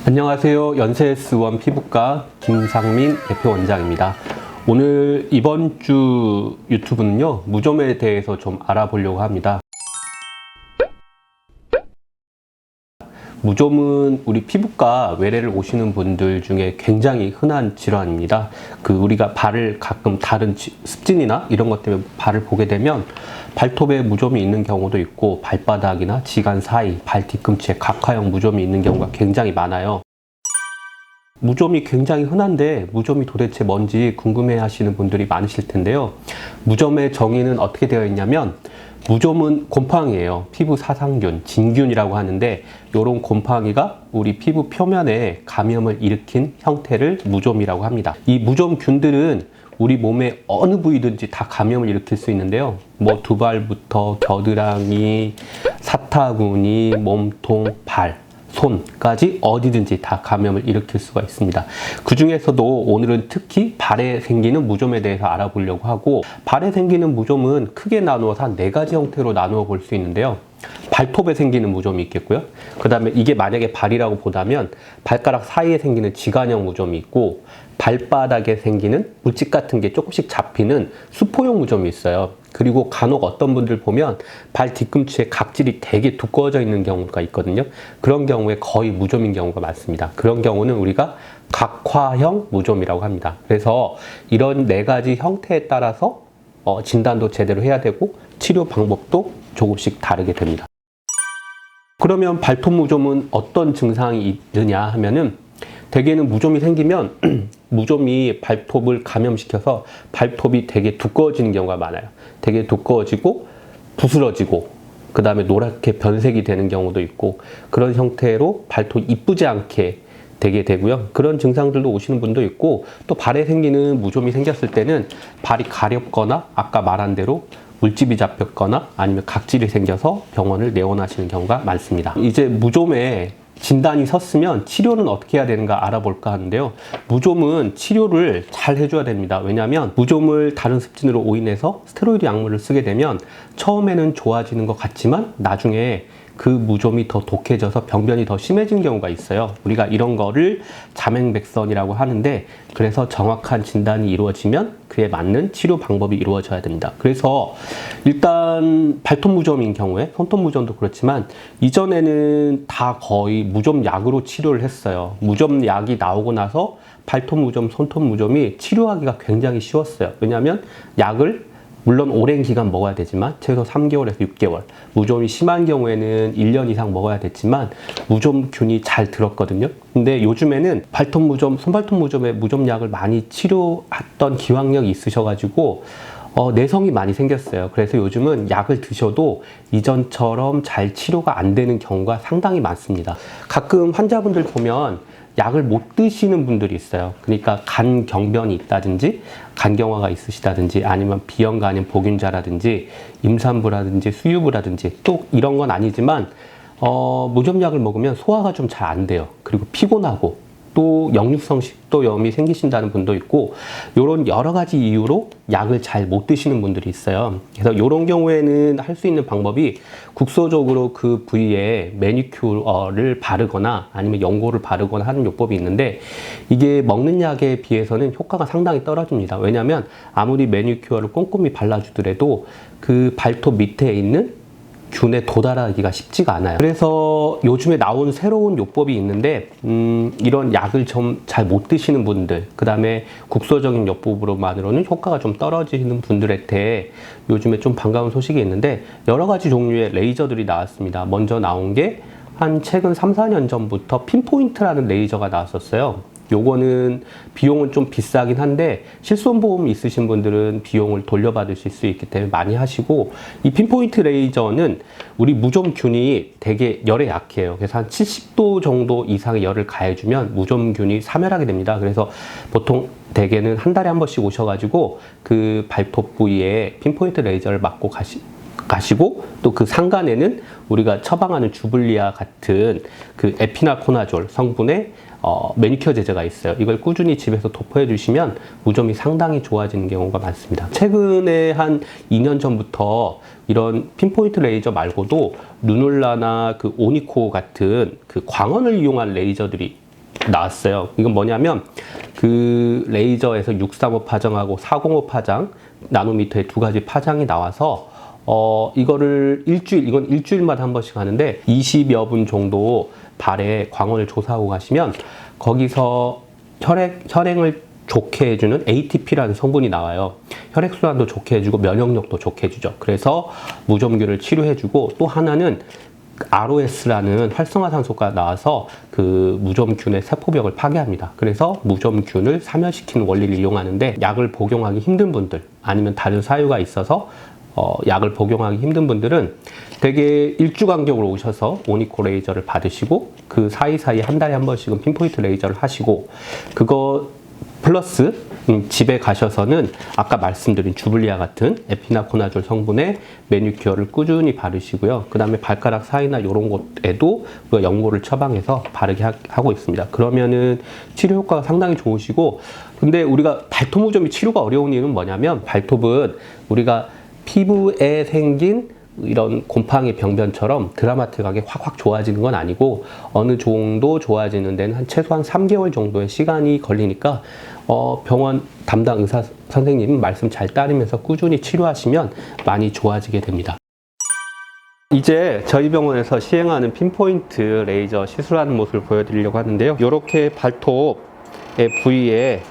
안녕하세요. 연세S1 피부과 김상민 대표 원장입니다. 오늘 이번 주 유튜브는요, 무좀에 대해서 좀 알아보려고 합니다. 무좀은 우리 피부과 외래를 오시는 분들 중에 굉장히 흔한 질환입니다. 우리가 발을 가끔 다른 습진이나 이런 것 때문에 발을 보게 되면 발톱에 무좀이 있는 경우도 있고 발바닥이나 지간 사이, 발 뒤꿈치에 각화형 무좀이 있는 경우가 굉장히 많아요. 무좀이 굉장히 흔한데 무좀이 도대체 뭔지 궁금해 하시는 분들이 많으실 텐데요. 무좀의 정의는 어떻게 되어 있냐면 무좀은 곰팡이에요. 피부 사상균, 진균이라고 하는데 이런 곰팡이가 우리 피부 표면에 감염을 일으킨 형태를 무좀이라고 합니다. 이 무좀균들은 우리 몸의 어느 부위든지 다 감염을 일으킬 수 있는데요. 두발부터 겨드랑이, 사타구니, 몸통, 발, 손까지 어디든지 다 감염을 일으킬 수가 있습니다. 그 중에서도 오늘은 특히 발에 생기는 무좀에 대해서 알아보려고 하고, 발에 생기는 무좀은 크게 나누어서 한 4가지 형태로 나누어 볼 수 있는데요. 발톱에 생기는 무좀이 있겠고요. 그 다음에 이게 만약에 발이라고 보다면 발가락 사이에 생기는 지간형 무좀이 있고, 발바닥에 생기는 물집 같은 게 조금씩 잡히는 수포형 무좀이 있어요. 그리고 간혹 어떤 분들 보면 발 뒤꿈치에 각질이 되게 두꺼워져 있는 경우가 있거든요. 그런 경우에 거의 무좀인 경우가 많습니다. 그런 경우는 우리가 각화형 무좀이라고 합니다. 그래서 이런 4가지 형태에 따라서 진단도 제대로 해야 되고 치료 방법도 조금씩 다르게 됩니다. 그러면 발톱 무좀은 어떤 증상이 있느냐 하면은, 대개는 무좀이 생기면 무좀이 발톱을 감염시켜서 발톱이 되게 두꺼워지는 경우가 많아요. 되게 두꺼워지고 부스러지고 그 다음에 노랗게 변색이 되는 경우도 있고, 그런 형태로 발톱이 이쁘지 않게 되게 되고요. 그런 증상들도 오시는 분도 있고, 또 발에 생기는 무좀이 생겼을 때는 발이 가렵거나 아까 말한 대로 물집이 잡혔거나 아니면 각질이 생겨서 병원을 내원하시는 경우가 많습니다. 이제 무좀에 진단이 섰으면 치료는 어떻게 해야 되는가 알아볼까 하는데요. 무좀은 치료를 잘 해줘야 됩니다. 왜냐하면 무좀을 다른 습진으로 오인해서 스테로이드 약물을 쓰게 되면 처음에는 좋아지는 것 같지만 나중에 그 무좀이 더 독해져서 병변이 더 심해지는 경우가 있어요. 우리가 이런 거를 자맹백선이라고 하는데, 그래서 정확한 진단이 이루어지면 그에 맞는 치료 방법이 이루어져야 됩니다. 그래서 일단 발톱 무좀인 경우에, 손톱 무좀도 그렇지만 이전에는 다 거의 무좀 약으로 치료를 했어요. 무좀 약이 나오고 나서 발톱 무좀, 손톱 무좀이 치료하기가 굉장히 쉬웠어요. 왜냐하면 약을 물론 오랜 기간 먹어야 되지만 최소 3개월에서 6개월, 무좀이 심한 경우에는 1년 이상 먹어야 됐지만 무좀균이 잘 들었거든요. 근데 요즘에는 발톱 무좀, 손발톱 무좀에 무좀약을 많이 치료했던 기왕력이 있으셔가지고 내성이 많이 생겼어요. 그래서 요즘은 약을 드셔도 이전처럼 잘 치료가 안 되는 경우가 상당히 많습니다. 가끔 환자분들 보면 약을 못 드시는 분들이 있어요. 그러니까 간 경변이 있다든지 간경화가 있으시다든지 아니면 비형가 아닌 보균자라든지 임산부라든지 수유부라든지, 또 이런 건 아니지만 무좀약을 먹으면 소화가 좀 잘 안 돼요. 그리고 피곤하고 또 역류성 식도염이 생기신다는 분도 있고, 이런 여러 가지 이유로 약을 잘 못 드시는 분들이 있어요. 그래서 이런 경우에는 할 수 있는 방법이 국소적으로 그 부위에 매니큐어를 바르거나 아니면 연고를 바르거나 하는 요법이 있는데, 이게 먹는 약에 비해서는 효과가 상당히 떨어집니다. 왜냐하면 아무리 매니큐어를 꼼꼼히 발라주더라도 그 발톱 밑에 있는 균에 도달하기가 쉽지가 않아요. 그래서 요즘에 나온 새로운 요법이 있는데, 이런 약을 좀 잘 못 드시는 분들, 그 다음에 국소적인 요법으로만으로는 효과가 좀 떨어지는 분들한테 요즘에 좀 반가운 소식이 있는데, 여러 가지 종류의 레이저들이 나왔습니다. 먼저 나온 게 한 최근 3, 4년 전부터 핀포인트라는 레이저가 나왔었어요. 요거는 비용은 좀 비싸긴 한데 실손보험 있으신 분들은 비용을 돌려받으실 수 있기 때문에 많이 하시고, 이 핀포인트 레이저는 우리 무좀균이 되게 열에 약해요. 그래서 한 70도 정도 이상의 열을 가해주면 무좀균이 사멸하게 됩니다. 그래서 보통 대개는 한 달에 한 번씩 오셔가지고 그 발톱 부위에 핀포인트 레이저를 맞고 가시고, 또 그 상간에는 우리가 처방하는 주블리아 같은 그 에피나코나졸 성분의 매니큐어 제제가 있어요. 이걸 꾸준히 집에서 도포해 주시면 무좀이 상당히 좋아지는 경우가 많습니다. 최근에 한 2년 전부터 이런 핀포인트 레이저 말고도 누놀라나 그 오니코 같은 그 광원을 이용한 레이저들이 나왔어요. 이건 뭐냐면 그 레이저에서 635 파장하고 405 파장 나노미터의 두 가지 파장이 나와서 이거를 이건 일주일마다 한 번씩 하는데 20여 분 정도 발에 광원을 조사하고 가시면 거기서 혈행을 좋게 해주는 ATP라는 성분이 나와요. 혈액순환도 좋게 해주고 면역력도 좋게 해주죠. 그래서 무좀균을 치료해주고 또 하나는 ROS라는 활성화산소가 나와서 그 무좀균의 세포벽을 파괴합니다. 그래서 무좀균을 사멸시키는 원리를 이용하는데 약을 복용하기 힘든 분들 아니면 다른 사유가 있어서 약을 복용하기 힘든 분들은 되게 일주 간격으로 오셔서 오니코 레이저를 받으시고 그 사이사이 한 달에 한 번씩은 핀포인트 레이저를 하시고 그거 플러스 집에 가셔서는 아까 말씀드린 주블리아 같은 에피나코나졸 성분의 매니큐어를 꾸준히 바르시고요. 그 다음에 발가락 사이나 이런 곳에도 연고를 처방해서 바르게 하고 있습니다. 그러면은 치료 효과가 상당히 좋으시고, 근데 우리가 발톱 무좀이 치료가 어려운 이유는 뭐냐면 발톱은 우리가 피부에 생긴 이런 곰팡이 병변처럼 드라마틱하게 확확 좋아지는 건 아니고 어느 정도 좋아지는 데는 한 최소한 3개월 정도의 시간이 걸리니까 병원 담당 의사 선생님 말씀 잘 따르면서 꾸준히 치료하시면 많이 좋아지게 됩니다. 이제 저희 병원에서 시행하는 핀포인트 레이저 시술하는 모습을 보여드리려고 하는데요. 이렇게 발톱의 부위에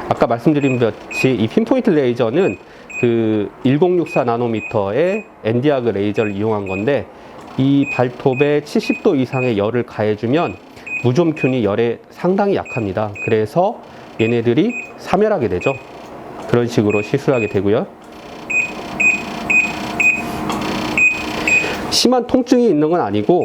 아까 말씀드린 것 같이 이 핀포인트 레이저는 그 1064 나노미터의 엔디아그 레이저를 이용한 건데 이 발톱에 70도 이상의 열을 가해주면 무좀균이 열에 상당히 약합니다. 그래서 얘네들이 사멸하게 되죠. 그런 식으로 시술하게 되고요. 심한 통증이 있는 건 아니고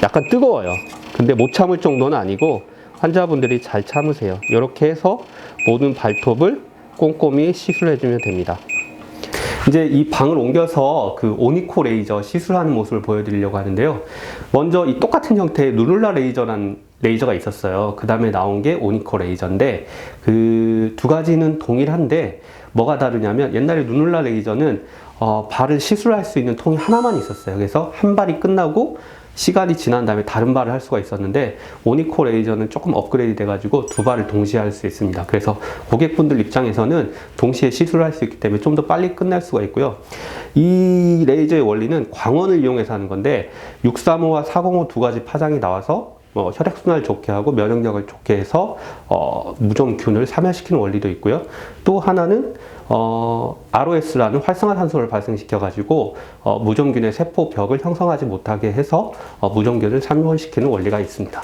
약간 뜨거워요. 근데 못 참을 정도는 아니고 환자분들이 잘 참으세요. 이렇게 해서 모든 발톱을 꼼꼼히 시술해주면 됩니다. 이제 이 방을 옮겨서 그 오니코 레이저 시술하는 모습을 보여드리려고 하는데요. 먼저 이 똑같은 형태의 누룰라 레이저라는 레이저가 있었어요. 그 다음에 나온 게 오니코 레이저인데 그 두 가지는 동일한데 뭐가 다르냐면 옛날에 누룰라 레이저는 발을 시술할 수 있는 통이 하나만 있었어요. 그래서 한 발이 끝나고 시간이 지난 다음에 다른 발을 할 수가 있었는데 오니코 레이저는 조금 업그레이드 돼가지고 두 발을 동시에 할 수 있습니다. 그래서 고객분들 입장에서는 동시에 시술을 할 수 있기 때문에 좀 더 빨리 끝날 수가 있고요. 이 레이저의 원리는 광원을 이용해서 하는 건데 635와 405 두 가지 파장이 나와서 혈액순환을 좋게 하고 면역력을 좋게 해서 무좀균을 사멸시키는 원리도 있고요. 또 하나는 ROS라는 활성화산소를 발생시켜 가지고 무좀균의 세포벽을 형성하지 못하게 해서 무좀균을 사멸시키는 원리가 있습니다.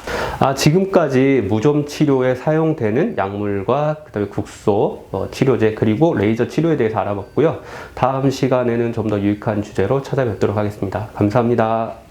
지금까지 무좀 치료에 사용되는 약물과 그다음에 국소 치료제 그리고 레이저 치료에 대해서 알아봤고요. 다음 시간에는 좀 더 유익한 주제로 찾아뵙도록 하겠습니다. 감사합니다.